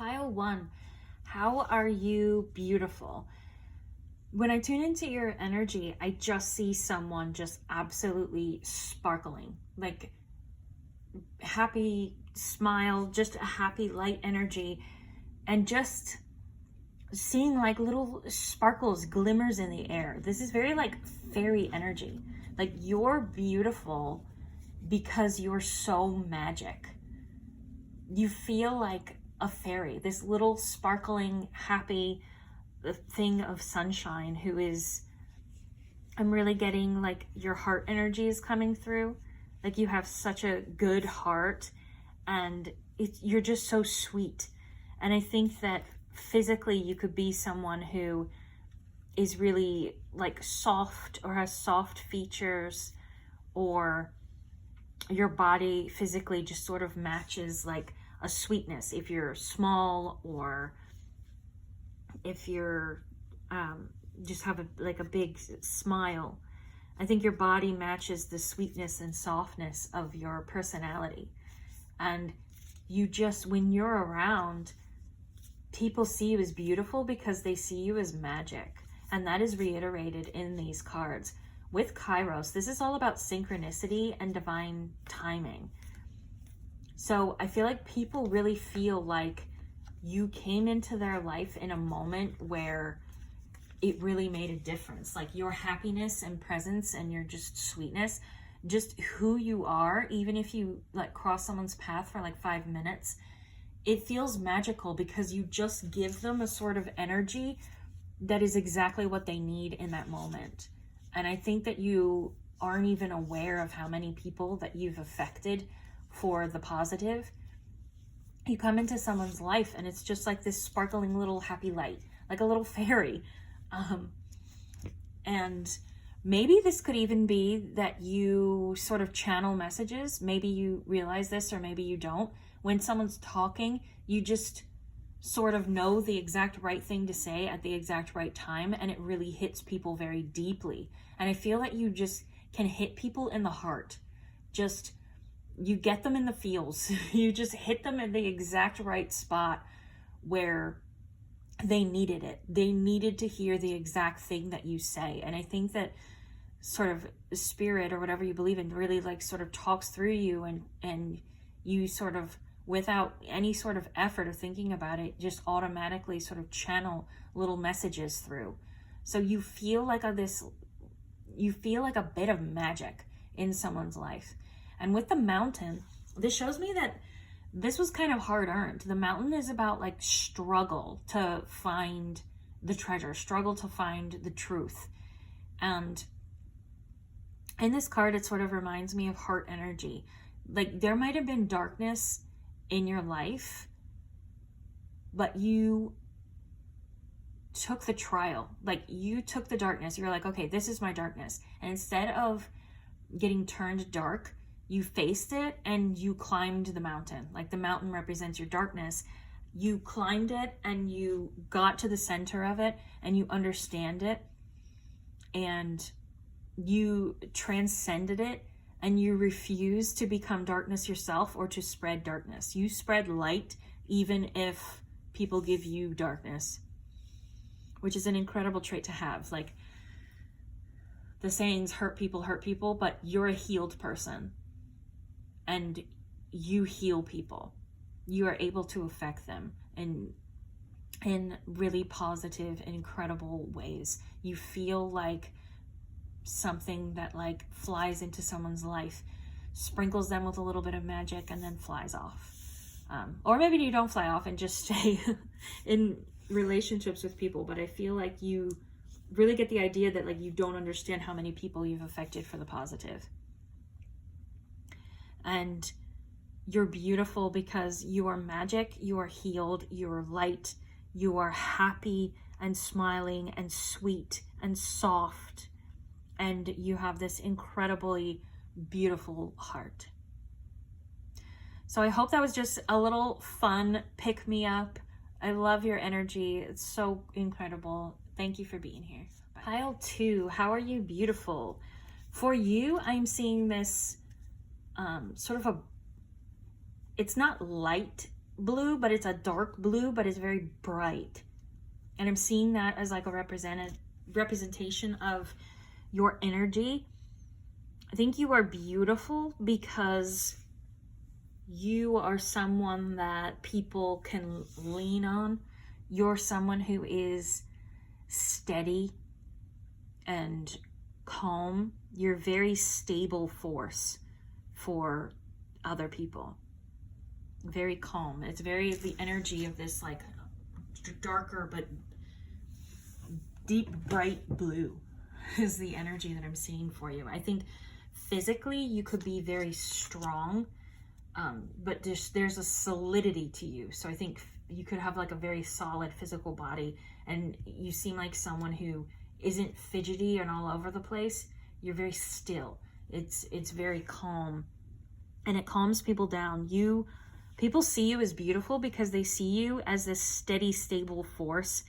Pile one, how are you beautiful? When I tune into your energy, I just see someone just absolutely sparkling, like happy smile, just a happy light energy, and just seeing like little sparkles, glimmers in the air. This is very like fairy energy. Like you're beautiful because you're so magic. You feel like a fairy, this little sparkling, happy thing of sunshine who is, I'm really getting like your heart energy is coming through. Like you have such a good heart and you're just so sweet. And I think that physically you could be someone who is really like soft or has soft features, or your body physically just sort of matches like a sweetness if you're small, or if you're just have a big smile. I think your body matches the sweetness and softness of your personality. And you just, when you're around, people see you as beautiful because they see you as magic. And that is reiterated in these cards. With Kairos, this is all about synchronicity and divine timing. So I feel like people really feel like you came into their life in a moment where it really made a difference. Like your happiness and presence and your just sweetness, just who you are, even if you like cross someone's path for like 5 minutes, it feels magical because you just give them a sort of energy that is exactly what they need in that moment. And I think that you aren't even aware of how many people that you've affected for the positive. You come into someone's life and it's just like this sparkling little happy light, like a little fairy. And maybe this could even be that you sort of channel messages. Maybe you realize this, or maybe you don't. When someone's talking, you just sort of know the exact right thing to say at the exact right time, and it really hits people very deeply. And I feel that you just can hit people in the heart. Just, you get them in the feels. You just hit them in the exact right spot where they needed it. They needed to hear the exact thing that you say. And I think that sort of spirit, or whatever you believe in, really like sort of talks through you, and you sort of, without any sort of effort of thinking about it, just automatically sort of channel little messages through. So you feel like a bit of magic in someone's life. And with the mountain, this shows me that this was kind of hard earned. The mountain is about like struggle to find the treasure, struggle to find the truth. And in this card, it sort of reminds me of heart energy. Like there might have been darkness in your life, but you took the trial. Like you took the darkness. You're like, okay, this is my darkness. And instead of getting turned dark, you faced it and you climbed the mountain. Like the mountain represents your darkness. You climbed it and you got to the center of it and you understand it and you transcended it, and you refuse to become darkness yourself or to spread darkness. You spread light even if people give you darkness, which is an incredible trait to have. Like the sayings, hurt people, but you're a healed person and you heal people. You are able to affect them in really positive and incredible ways. You feel like something that like flies into someone's life, sprinkles them with a little bit of magic, and then flies off. Or maybe you don't fly off and just stay in relationships with people, but I feel like you really get the idea that like you don't understand how many people you've affected for the positive. And you're beautiful because you are magic, you are healed, you are light, you are happy and smiling and sweet and soft, and you have this incredibly beautiful heart. So I hope that was just a little fun pick me up. I love your energy. It's so incredible. Thank you for being here. Bye. Pile 2, how are you beautiful? For you, I'm seeing this sort of it's not light blue, but it's a dark blue, but it's very bright. And I'm seeing that as like a representation of your energy. I think you are beautiful because you are someone that people can lean on. You're someone who is steady and calm. You're a very stable force for other people. Very calm. It's very the energy of this like darker but deep bright blue is the energy that I'm seeing for you. I think physically you could be very strong, but there's a solidity to you. So I think you could have like a very solid physical body, and you seem like someone who isn't fidgety and all over the place. You're very still. It's very calm, and it calms people down. People see you as beautiful because they see you as this steady, stable force,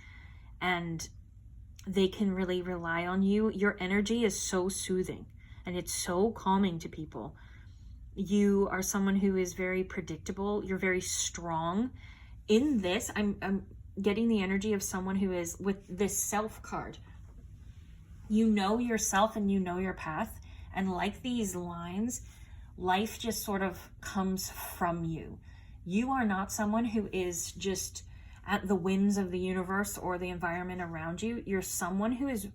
and they can really rely on you. Your energy is so soothing and it's so calming to people. You are someone who is very predictable. You're very strong. In this, I'm getting the energy of someone who is with this self card. You know yourself and you know your path. And like these lines, life just sort of comes from you. You are not someone who is just at the whims of the universe or the environment around you. You're someone who is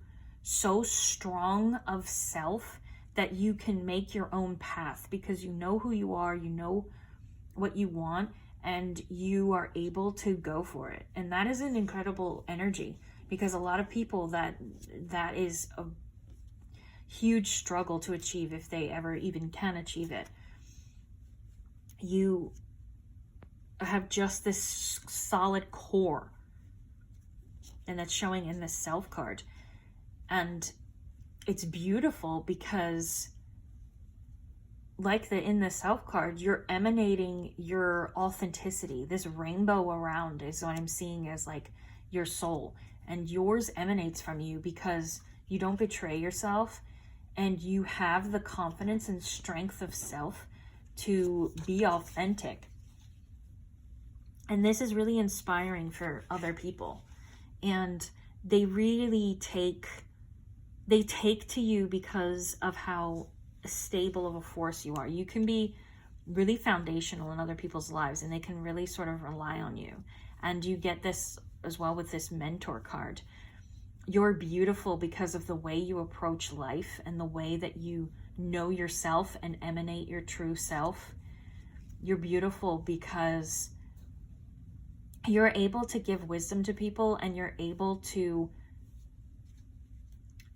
so strong of self that you can make your own path because you know who you are, you know what you want, and you are able to go for it. And that is an incredible energy, because a lot of people that is a huge struggle to achieve if they ever even can achieve it. You have just this solid core, and that's showing in this self card. And it's beautiful because like in the self card, you're emanating your authenticity. This rainbow around is what I'm seeing as like your soul, and yours emanates from you because you don't betray yourself, and you have the confidence and strength of self to be authentic. And this is really inspiring for other people. And they really take to you because of how stable of a force you are. You can be really foundational in other people's lives, and they can really sort of rely on you. And you get this as well with this mentor card. You're beautiful because of the way you approach life and the way that you know yourself and emanate your true self. You're beautiful because you're able to give wisdom to people, and you're able to,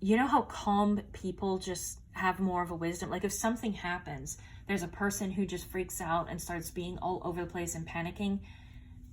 you know how calm people just have more of a wisdom? Like if something happens, there's a person who just freaks out and starts being all over the place and panicking.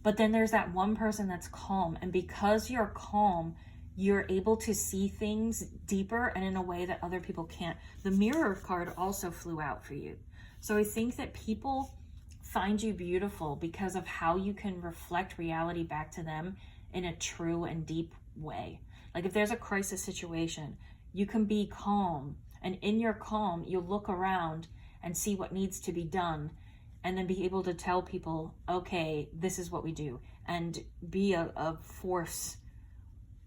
But then there's that one person that's calm. And because you're calm, you're able to see things deeper and in a way that other people can't. The mirror card also flew out for you. So I think that people find you beautiful because of how you can reflect reality back to them in a true and deep way. Like if there's a crisis situation, you can be calm, and in your calm, you'll look around and see what needs to be done, and then be able to tell people, okay, this is what we do, and be a force,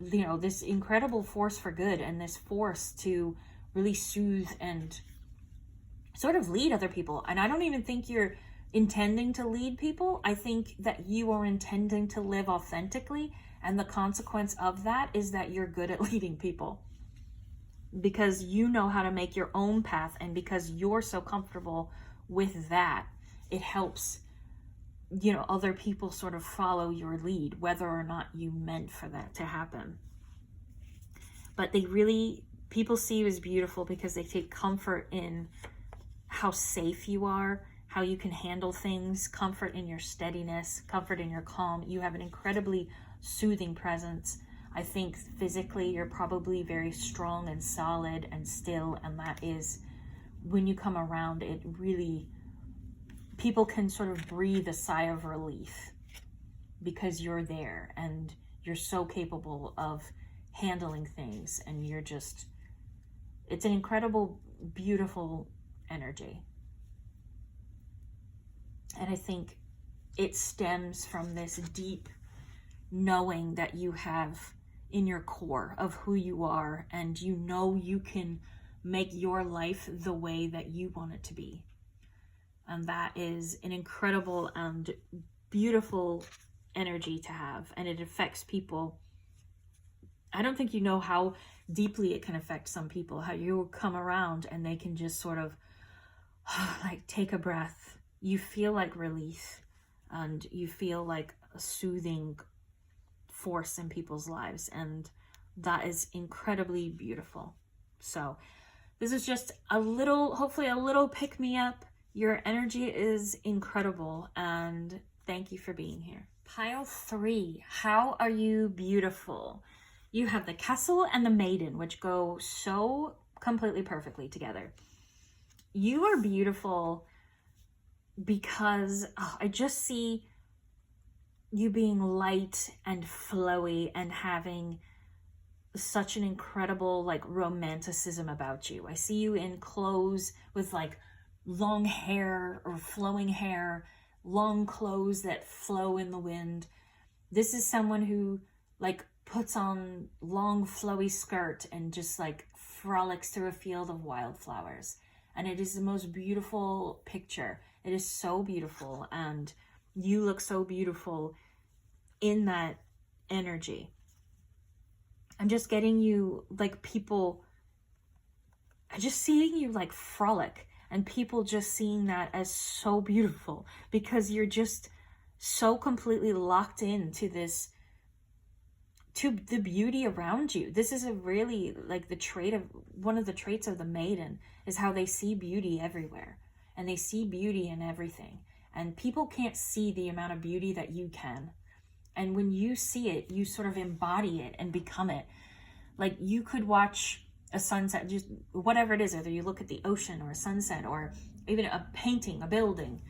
you know, this incredible force for good, and this force to really soothe and sort of lead other people. And I don't even think you're intending to lead people. I think that you are intending to live authentically, and the consequence of that is that you're good at leading people because you know how to make your own path, and because you're so comfortable with that, it helps, you know, other people sort of follow your lead, whether or not you meant for that to happen. But people see you as beautiful because they take comfort in how safe you are, how you can handle things, comfort in your steadiness, comfort in your calm. You have an incredibly soothing presence. I think physically you're probably very strong and solid and still, and that is, when you come around, it really, people can sort of breathe a sigh of relief because you're there and you're so capable of handling things, and you're just, it's an incredible, beautiful energy. And I think it stems from this deep knowing that you have in your core of who you are, and you know you can make your life the way that you want it to be. And that is an incredible and beautiful energy to have, and it affects people. I don't think you know how deeply it can affect some people, how you come around and they can just sort of like take a breath. You feel like relief, and you feel like a soothing force in people's lives, and that is incredibly beautiful. So this is just a little, hopefully a little pick me up. Your energy is incredible, and thank you for being here. Pile 3, how are you beautiful? You have the Castle and the Maiden, which go so completely perfectly together. You are beautiful because I just see you being light and flowy and having such an incredible like romanticism about you. I see you in clothes with like long hair or flowing hair, long clothes that flow in the wind. This is someone who like puts on long flowy skirt and just like frolics through a field of wildflowers. And it is the most beautiful picture. It is so beautiful, and you look so beautiful in that energy. I'm just getting you like people, I'm just seeing you like frolic, and people just seeing that as so beautiful because you're just so completely locked into this, to the beauty around you. This is a really like the trait of, one of the traits of the Maiden is how they see beauty everywhere, and they see beauty in everything, and people can't see the amount of beauty that you can. And when you see it, you sort of embody it and become it. Like you could watch a sunset, just whatever it is, whether you look at the ocean or a sunset or even a painting, a building,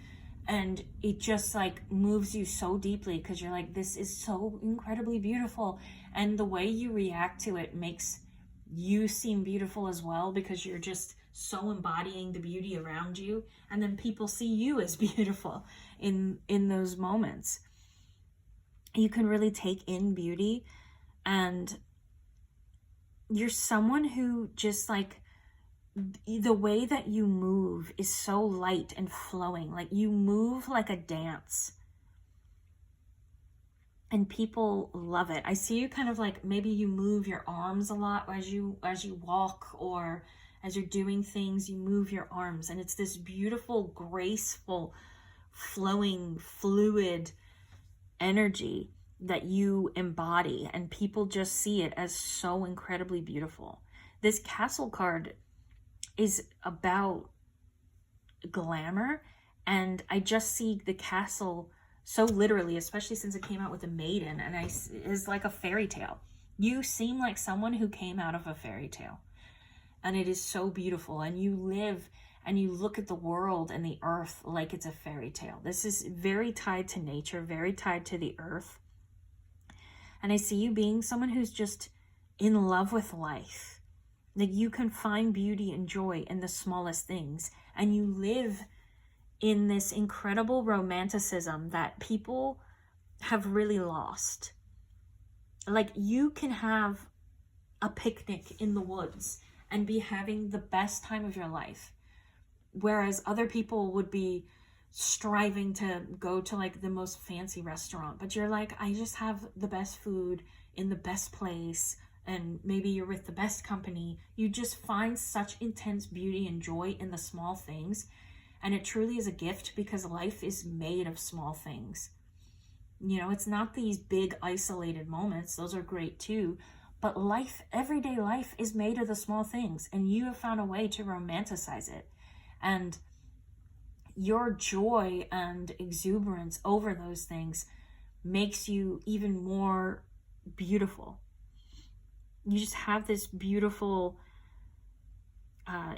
and it just like moves you so deeply because you're like, this is so incredibly beautiful. And the way you react to it makes you seem beautiful as well, because you're just so embodying the beauty around you. And then people see you as beautiful in those moments. You can really take in beauty, and you're someone who just like, the way that you move is so light and flowing. Like you move like a dance, and people love it. I see you kind of like, maybe you move your arms a lot as you walk, or as you're doing things, you move your arms, and it's this beautiful, graceful, flowing, fluid energy that you embody, and people just see it as so incredibly beautiful. This Castle card is about glamour, and I just see the castle so literally, especially since it came out with a maiden, and is like a fairy tale. You seem like someone who came out of a fairy tale, and it is so beautiful, and you live and you look at the world and the earth like it's a fairy tale. This is very tied to nature, very tied to the earth. And I see you being someone who's just in love with life. Like you can find beauty and joy in the smallest things, and you live in this incredible romanticism that people have really lost. Like you can have a picnic in the woods and be having the best time of your life, whereas other people would be striving to go to like the most fancy restaurant, but you're like, I just have the best food in the best place, and maybe you're with the best company. You just find such intense beauty and joy in the small things, and it truly is a gift, because life is made of small things. You know, it's not these big isolated moments. Those are great too, but life, everyday life, is made of the small things, and you have found a way to romanticize it. And your joy and exuberance over those things makes you even more beautiful. You just have this beautiful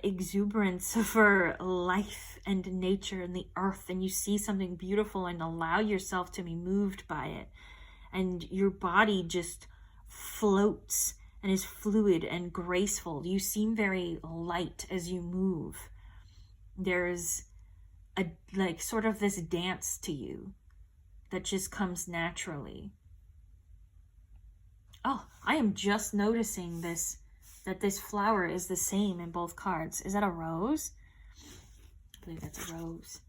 exuberance for life and nature and the earth, and you see something beautiful and allow yourself to be moved by it, and your body just floats and is fluid and graceful. You seem very light as you move. There's a like sort of this dance to you, that just comes naturally. Oh, I am just noticing this, that this flower is the same in both cards. Is that a rose? I believe that's a rose.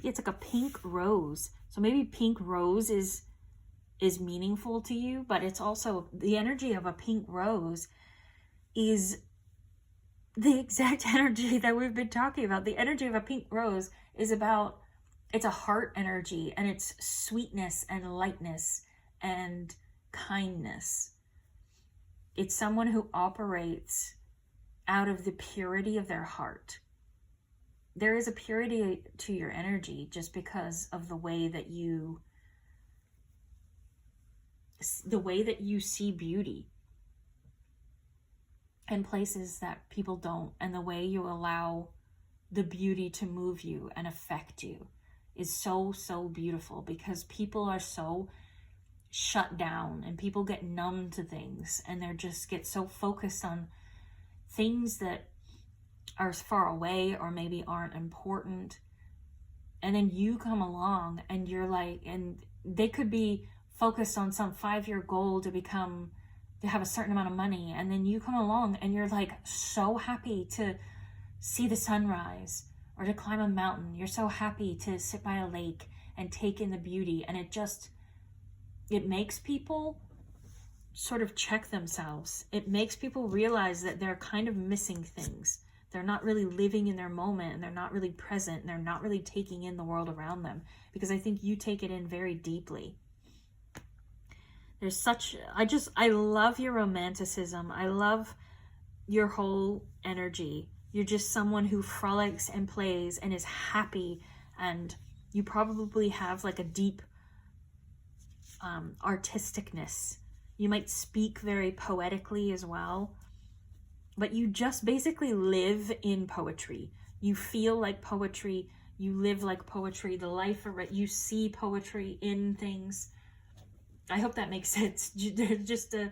Yeah, it's like a pink rose. So maybe pink rose is meaningful to you, but it's also the energy of a pink rose is the exact energy that we've been talking about. The energy of a pink rose is about, it's a heart energy, and it's sweetness and lightness and kindness. It's someone who operates out of the purity of their heart. There is a purity to your energy just because of the way that you see beauty in places that people don't, and the way you allow the beauty to move you and affect you is so, so beautiful, because people are so shut down and people get numb to things, and they're just get so focused on things that are far away or maybe aren't important. And then you come along and you're like, and they could be focused on some 5-year goal to have a certain amount of money, and then you come along and you're like so happy to see the sunrise or to climb a mountain. You're so happy to sit by a lake and take in the beauty, and it makes people sort of check themselves. It makes people realize that they're kind of missing things. They're not really living in their moment, and they're not really present, and they're not really taking in the world around them, because I think you take it in very deeply. There's such, I love your romanticism. I love your whole energy. You're just someone who frolics and plays and is happy, and you probably have like a deep artisticness. You might speak very poetically as well, but you just basically live in poetry. You feel like poetry. You live like poetry. The life of it, you see poetry in things. I hope that makes sense. Just an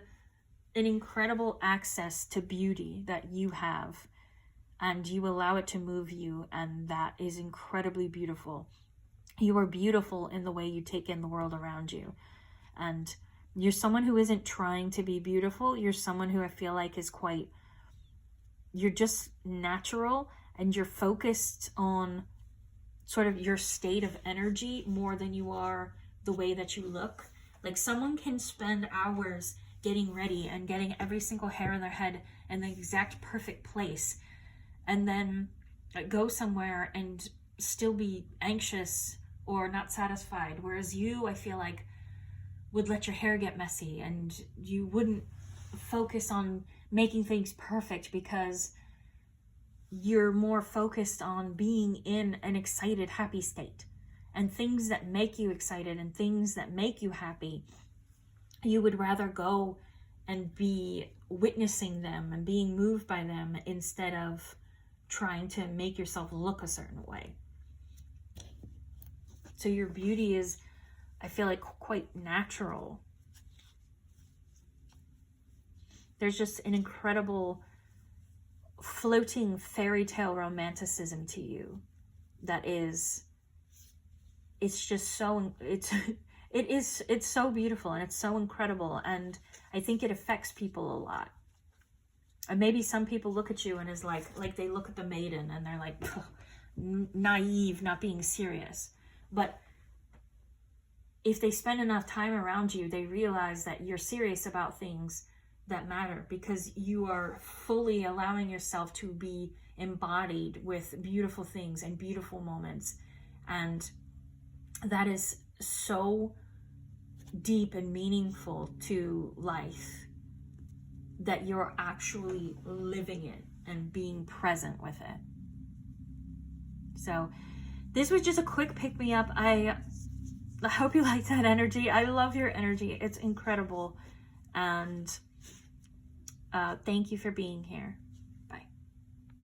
incredible access to beauty that you have, and you allow it to move you, and that is incredibly beautiful. You are beautiful in the way you take in the world around you, and you're someone who isn't trying to be beautiful. You're someone who I feel like is you're just natural, and you're focused on sort of your state of energy more than you are the way that you look. Like, someone can spend hours getting ready and getting every single hair in their head in the exact perfect place, and then go somewhere and still be anxious or not satisfied. Whereas you, I feel like, would let your hair get messy, and you wouldn't focus on making things perfect, because you're more focused on being in an excited, happy state. And things that make you excited and things that make you happy, you would rather go and be witnessing them and being moved by them, instead of trying to make yourself look a certain way. So your beauty is, I feel like, quite natural. There's just an incredible floating fairy tale romanticism to you that is, it's just so, it's so beautiful, and it's so incredible, and I think it affects people a lot. And maybe some people look at you and is like they look at the maiden and they're like, naive, not being serious. But if they spend enough time around you, they realize that you're serious about things that matter, because you are fully allowing yourself to be embodied with beautiful things and beautiful moments. And that is so deep and meaningful to life, that you're actually living it and being present with it. So this was just a quick pick me up. I hope you like that energy. I love your energy. It's incredible. And thank you for being here.